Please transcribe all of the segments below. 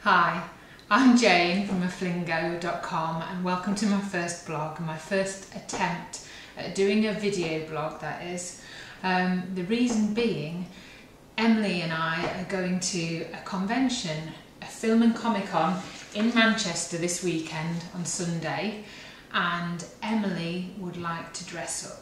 Hi, I'm Jane from aflingo.com and welcome to my first blog, my first attempt at doing a video blog, that is. The reason being, Emily and I are going to a convention, a film and comic-con in Manchester this weekend on Sunday, and Emily would like to dress up.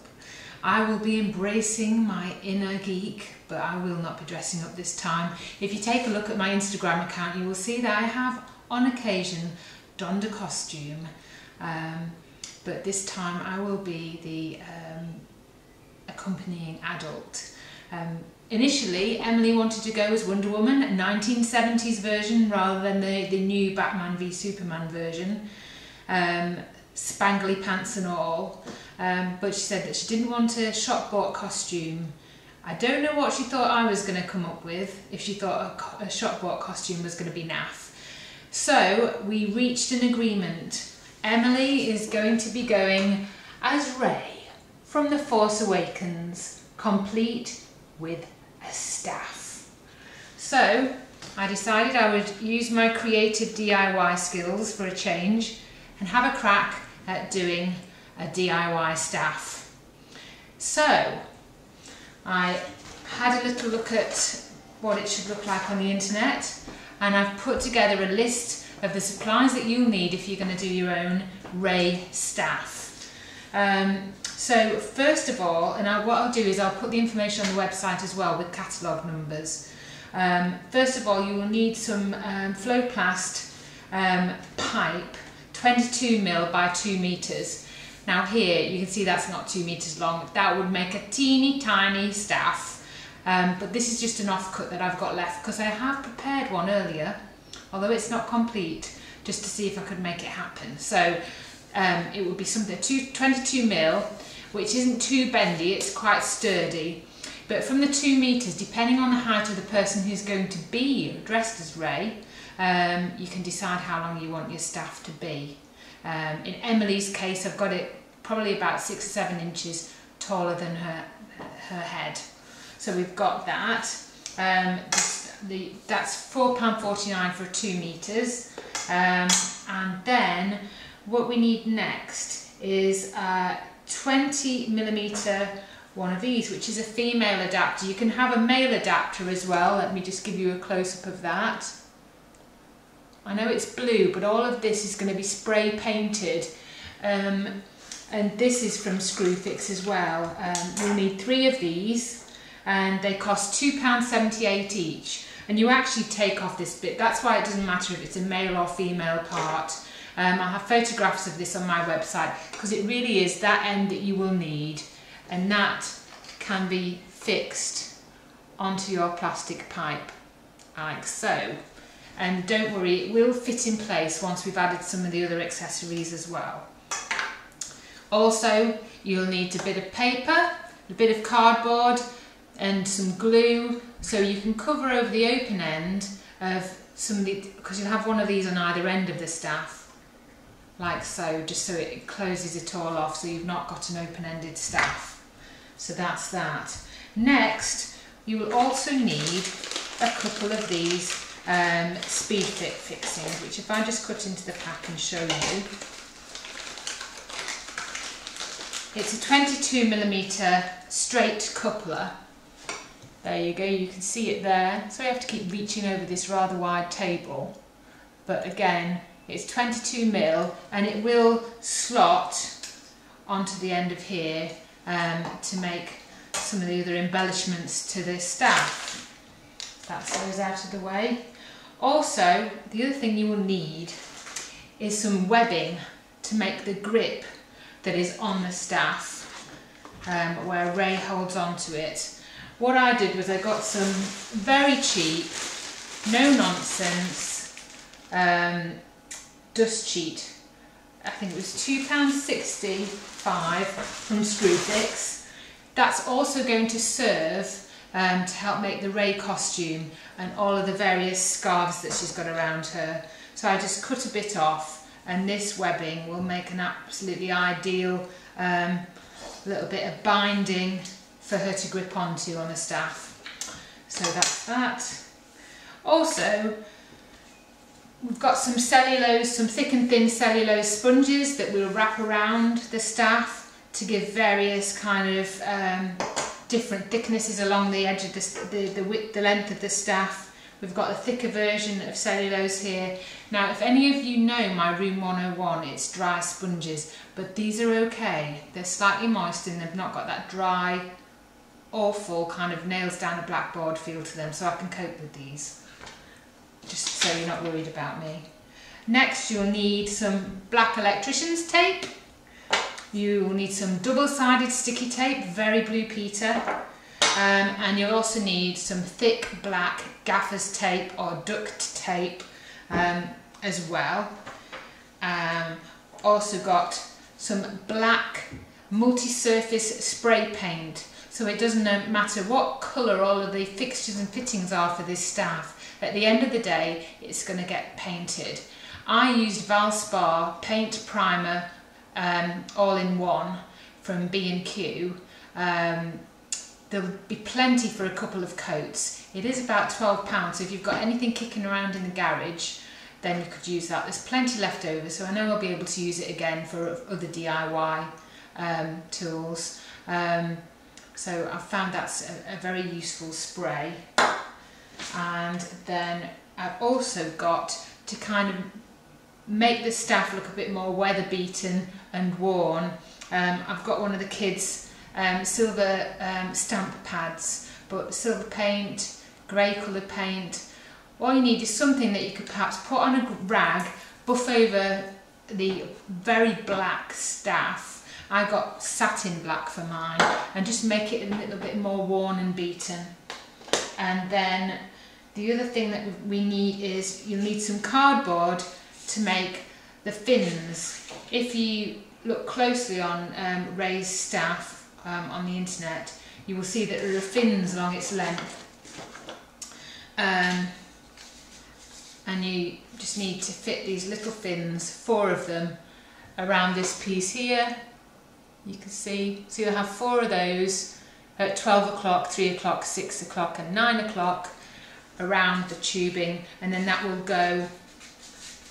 I will be embracing my inner geek, but I will not be dressing up this time. If you take a look at my Instagram account, you will see that I have, on occasion, donned a costume. But this time I will be the accompanying adult. Initially, Emily wanted to go as Wonder Woman, a 1970s version rather than the new Batman v Superman version. Spangly pants and all, but she said that she didn't want a shop-bought costume. I don't know what she thought I was going to come up with, if she thought a shop-bought costume was going to be naff. So we reached an agreement. Emily is going to be going as Rey from The Force Awakens, complete with a staff. So I decided I would use my creative DIY skills for a change and have a crack at doing a DIY staff. So I had a little look at what it should look like on the internet, and I've put together a list of the supplies that you'll need if you're going to do your own Rey staff. So first of all, what I'll do is I'll put the information on the website as well with catalogue numbers. First of all, you will need some Floplast pipe, 22mm by 2 meters. Now here you can see that's not 2 meters long. That would make a teeny tiny staff, but this is just an offcut that I've got left because I have prepared one earlier, although it's not complete, just to see if I could make it happen. So it would be something 22mm, which isn't too bendy, it's quite sturdy. But from the 2 meters, depending on the height of the person who's going to be dressed as Rey, you can decide how long you want your staff to be. In Emily's case, I've got it probably about 6 or 7 inches taller than her head. So we've got that. That's £4.49 for 2 meters. And then what we need next is a 20mm one of these, which is a female adapter. You can have a male adapter as well. Let me just give you a close-up of that. I know it's blue, but all of this is going to be spray painted, and this is from Screwfix as well. You'll need 3 of these, and they cost £2.78 each. And you actually take off this bit. That's why it doesn't matter if it's a male or female part. I have photographs of this on my website because it really is that end that you will need, and that can be fixed onto your plastic pipe like so. And don't worry, it will fit in place once we've added some of the other accessories as well. Also, you'll need a bit of paper, a bit of cardboard and some glue, so you can cover over the open end of some of the, because you'll have one of these on either end of the staff, like so, just so it closes it all off, so you've not got an open-ended staff. So that's that. Next, you will also need a couple of these speed fit fixings, which if I just cut into the pack and show you, it's a 22mm straight coupler. There you go, you can see it there. So I have to keep reaching over this rather wide table, but again it's 22mm, and it will slot onto the end of here to make some of the other embellishments to this staff. That's those out of the way. Also, the other thing you will need is some webbing to make the grip that is on the staff, where Rey holds onto it. What I did was I got some very cheap, no nonsense dust sheet. I think it was £2.65 from Screwfix. That's also going to serve to help make the Rey costume and all of the various scarves that she's got around her. So I just cut a bit off, and this webbing will make an absolutely ideal little bit of binding for her to grip onto on the staff. So that's that. Also, We've got some cellulose, some thick and thin cellulose sponges that we'll wrap around the staff to give various kind of different thicknesses along the edge of the length of the staff. We've got a thicker version of cellulose here. Now, if any of you know my Room 101, it's dry sponges, but these are okay. They're slightly moist and they've not got that dry, awful kind of nails down a blackboard feel to them, so I can cope with these. Just so you're not worried about me. Next, you'll need some black electrician's tape. You will need some double-sided sticky tape, very Blue Peter. And you'll also need some thick black gaffer's tape or duct tape as well. Also got some black multi-surface spray paint. So it doesn't matter what colour all of the fixtures and fittings are for this staff. At the end of the day, it's going to get painted. I used Valspar paint primer all in one from B&Q. There'll be plenty for a couple of coats. It is about £12, so if you've got anything kicking around in the garage, then you could use that. There's plenty left over, so I know I'll be able to use it again for other DIY tools. So I found that's a very useful spray. And then I've also got, to kind of make the staff look a bit more weather beaten and worn, I've got one of the kids' silver stamp pads, but silver paint, grey coloured paint. All you need is something that you could perhaps put on a rag, buff over the very black staff. I got satin black for mine, and just make it a little bit more worn and beaten. And then the other thing that we need is, you'll need some cardboard to make the fins. If you look closely on Reys staff on the internet, you will see that there are fins along its length. And you just need to fit these little fins, 4 of them, around this piece here. You can see, so you'll have 4 of those at 12 o'clock, 3 o'clock, 6 o'clock and 9 o'clock around the tubing, and then that will go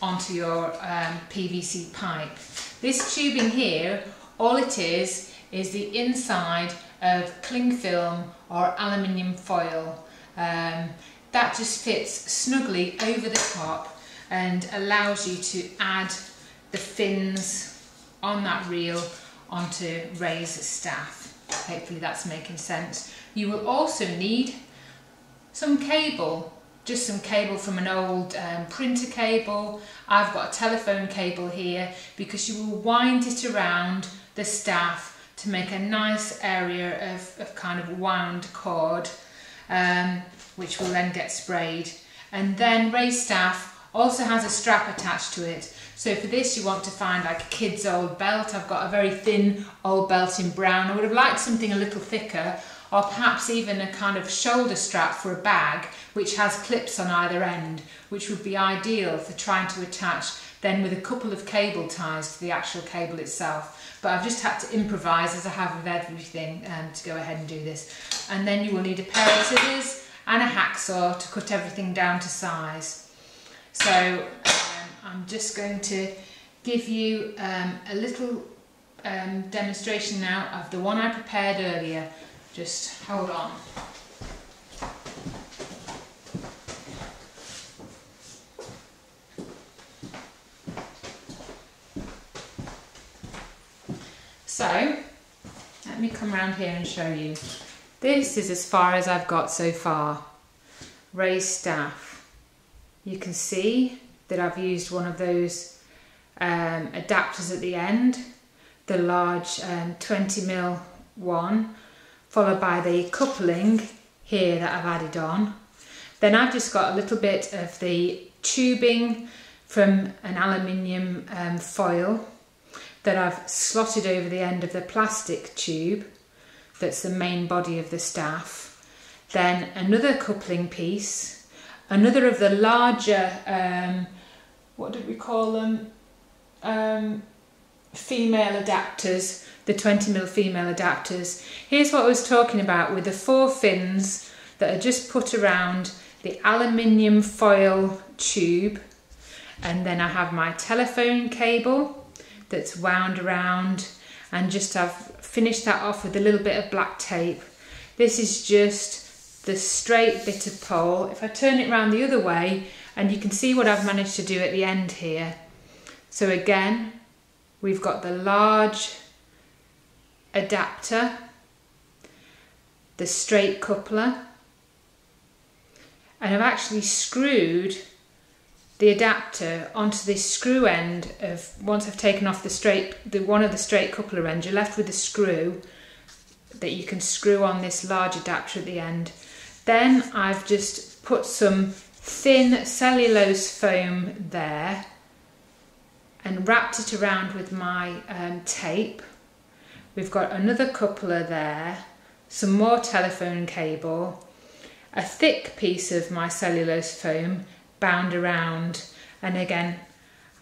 onto your PVC pipe. This tubing here, all it is the inside of cling film or aluminium foil. That just fits snugly over the top and allows you to add the fins on that reel onto Reys staff. Hopefully that's making sense. You will also need some cable, just some cable from an old printer cable. I've got a telephone cable here, because you will wind it around the staff to make a nice area of kind of wound cord, which will then get sprayed. And then Reys staff also has a strap attached to it. So for this, you want to find like a kid's old belt. I've got a very thin old belt in brown. I would have liked something a little thicker, or perhaps even a kind of shoulder strap for a bag which has clips on either end, which would be ideal for trying to attach then with a couple of cable ties to the actual cable itself. But I've just had to improvise, as I have with everything, to go ahead and do this. And then you will need a pair of scissors and a hacksaw to cut everything down to size. So I'm just going to give you a little demonstration now of the one I prepared earlier. Just hold on. So let me come around here and show you. This is as far as I've got so far. Reys staff. You can see that I've used one of those adapters at the end, the large 20mm one, followed by the coupling here that I've added on. Then I've just got a little bit of the tubing from an aluminium foil that I've slotted over the end of the plastic tube that's the main body of the staff. Then another coupling piece, another of the larger, what did we call them? Female adapters, the 20mm female adapters. Here's what I was talking about with the 4 fins that are just put around the aluminium foil tube, And then I have my telephone cable that's wound around, and just I've finished that off with a little bit of black tape. This is just the straight bit of pole. If I turn it around the other way, and you can see what I've managed to do at the end here. So again, we've got the large adapter, the straight coupler, and I've actually screwed the adapter onto this screw end of, once I've taken off one of the straight coupler ends, you're left with a screw that you can screw on this large adapter at the end. Then I've just put some thin cellulose foam there and wrapped it around with my tape. We've got another coupler there, some more telephone cable, a thick piece of my cellulose foam bound around, and again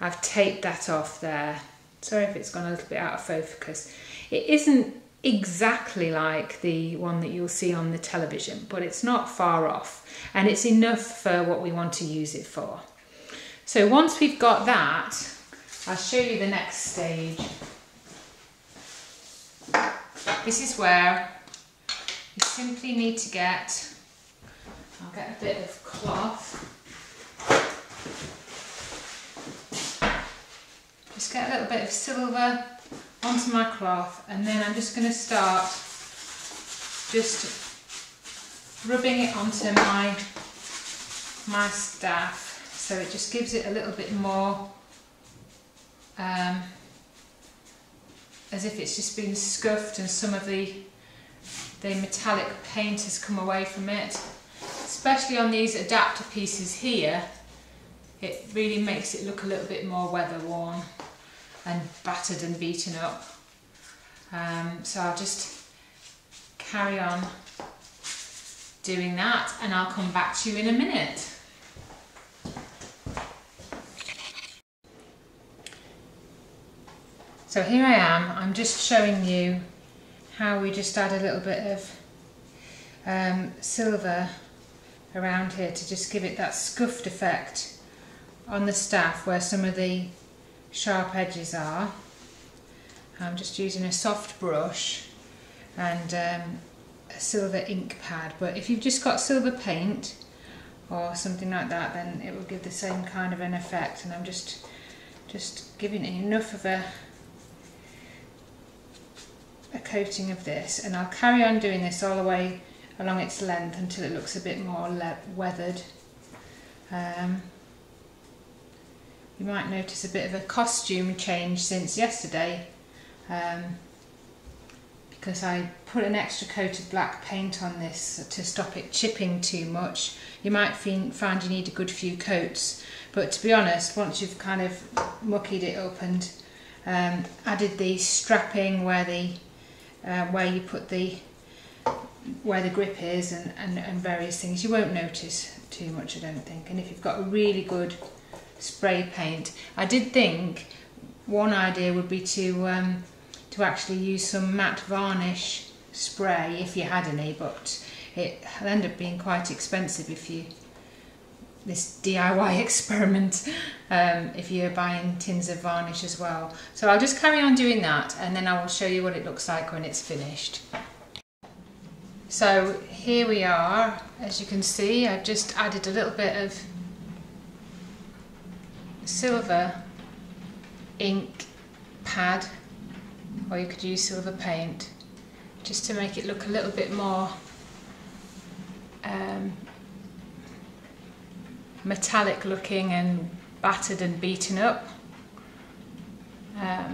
I've taped that off there. Sorry if it's gone a little bit out of focus. It isn't exactly like the one that you'll see on the television, but it's not far off, and it's enough for what we want to use it for. So once we've got that, I'll show you the next stage. This is where you simply need to get, I'll get a bit of cloth. Just get a little bit of silver onto my cloth, and then I'm just going to start just rubbing it onto my staff, so it just gives it a little bit more as if it's just been scuffed and some of the metallic paint has come away from it. Especially on these adapter pieces here, it really makes it look a little bit more weather worn and battered and beaten up. So I'll just carry on doing that, and I'll come back to you in a minute. So here I am, I'm just showing you how we just add a little bit of silver around here to just give it that scuffed effect on the staff where some of the sharp edges are. I'm just using a soft brush and a silver ink pad, but if you've just got silver paint or something like that, then it will give the same kind of an effect, and I'm just giving it enough of a coating of this, and I'll carry on doing this all the way along its length until it looks a bit more weathered. You might notice a bit of a costume change since yesterday, because I put an extra coat of black paint on this to stop it chipping too much. You might find you need a good few coats, but to be honest, once you've kind of muckied it up and added the strapping where you put where the grip is and various things, you won't notice too much, I don't think. And if you've got a really good spray paint, I did think one idea would be to actually use some matte varnish spray if you had any, but it'll end up being quite expensive if you this DIY experiment if you're buying tins of varnish as well. So I'll just carry on doing that, and then I will show you what it looks like when it's finished. So here we are. As you can see, I've just added a little bit of silver ink pad, or you could use silver paint, just to make it look a little bit more metallic looking and battered and beaten up. I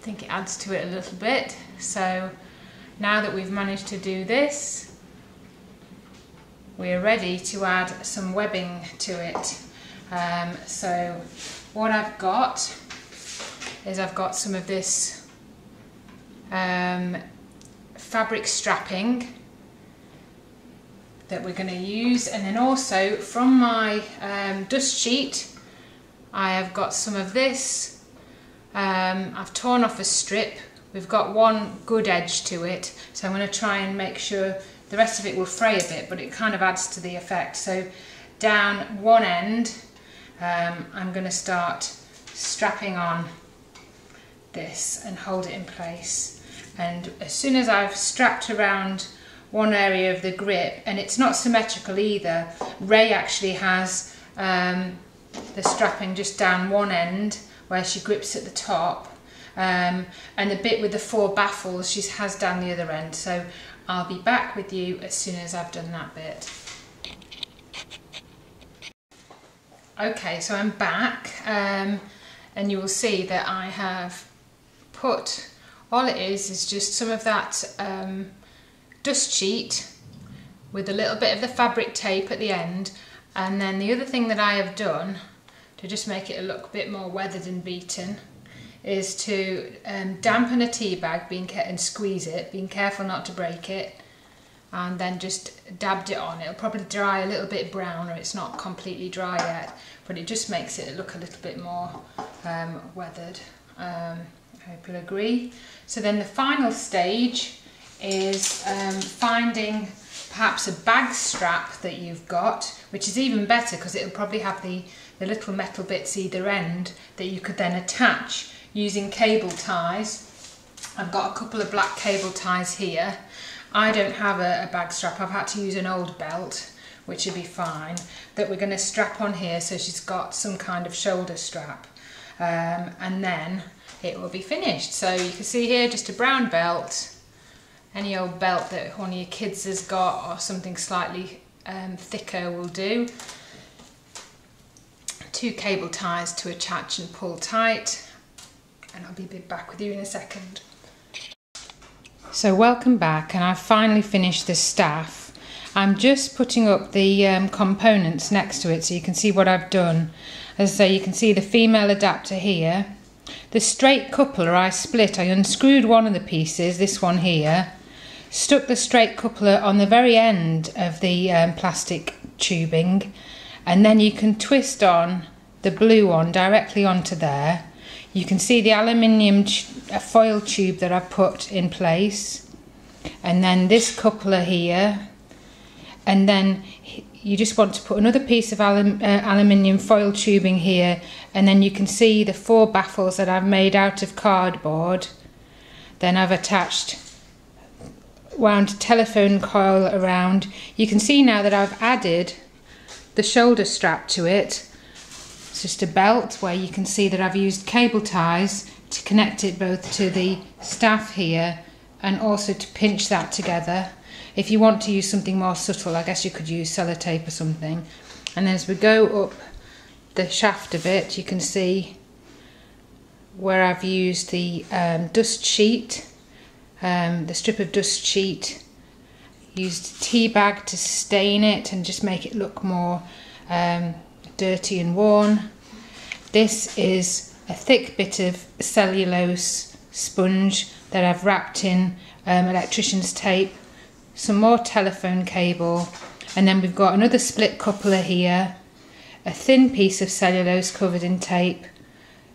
think it adds to it a little bit. So now that we've managed to do this, we're ready to add some webbing to it. So what I've got is I've got some of this fabric strapping that we're going to use, and then also from my dust sheet I have got some of this. I've torn off a strip. We've got one good edge to it, so I'm going to try and make sure the rest of it will fray a bit, but it kind of adds to the effect. So down one end I'm going to start strapping on this and hold it in place. And as soon as I've strapped around one area of the grip, and it's not symmetrical either, Ray actually has the strapping just down one end where she grips at the top, and the bit with the 4 baffles she has down the other end. So I'll be back with you as soon as I've done that bit. Okay, so I'm back, and you will see that I have put, all it is just some of that dust sheet with a little bit of the fabric tape at the end, and then the other thing that I have done to just make it look a bit more weathered and beaten is to dampen a tea bag and squeeze it, being careful not to break it, and then just dabbed it on. It'll probably dry a little bit brown, or it's not completely dry yet, but it just makes it look a little bit more weathered. I hope you'll agree. So then the final stage is finding perhaps a bag strap that you've got, which is even better because it'll probably have the little metal bits either end that you could then attach using cable ties. I've got a couple of black cable ties here. I don't have a bag strap. I've had to use an old belt, which would be fine, that we're going to strap on here so she's got some kind of shoulder strap, and then it will be finished. So you can see here just a brown belt, any old belt that one of your kids has got, or something slightly thicker will do. 2 cable ties to attach and pull tight, and I'll be back with you in a second. So welcome back, and I've finally finished the staff. I'm just putting up the components next to it so you can see what I've done. As I say, you can see the female adapter here. The straight coupler I split. I unscrewed one of the pieces, this one here, stuck the straight coupler on the very end of the plastic tubing, and then you can twist on the blue one directly onto there. You can see the aluminium foil tube that I've put in place, and then this coupler here, and then you just want to put another piece of aluminium foil tubing here, and then you can see the 4 baffles that I've made out of cardboard. Then I've attached, wound a telephone coil around. You can see now that I've added the shoulder strap to it. It's just a belt where you can see that I've used cable ties to connect it both to the staff here and also to pinch that together. If you want to use something more subtle, I guess you could use sellotape or something. And as we go up the shaft a bit, you can see where I've used the dust sheet, the strip of dust sheet, used tea bag to stain it and just make it look more dirty and worn. This is a thick bit of cellulose sponge that I've wrapped in electrician's tape, some more telephone cable, and then we've got another split coupler here, a thin piece of cellulose covered in tape,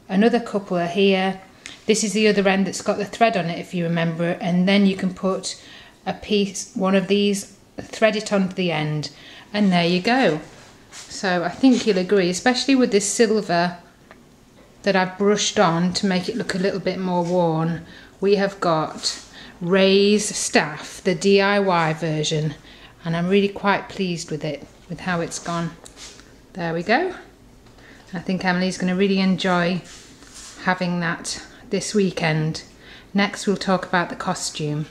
another coupler here. This is the other end that's got the thread on it, if you remember, and then you can put a piece, one of these, thread it onto the end, and there you go. So I think you'll agree, especially with this silver that I've brushed on to make it look a little bit more worn. We have got Reys staff, the DIY version, and I'm really quite pleased with it, with how it's gone. There we go. I think Emily's going to really enjoy having that this weekend. Next we'll talk about the costume.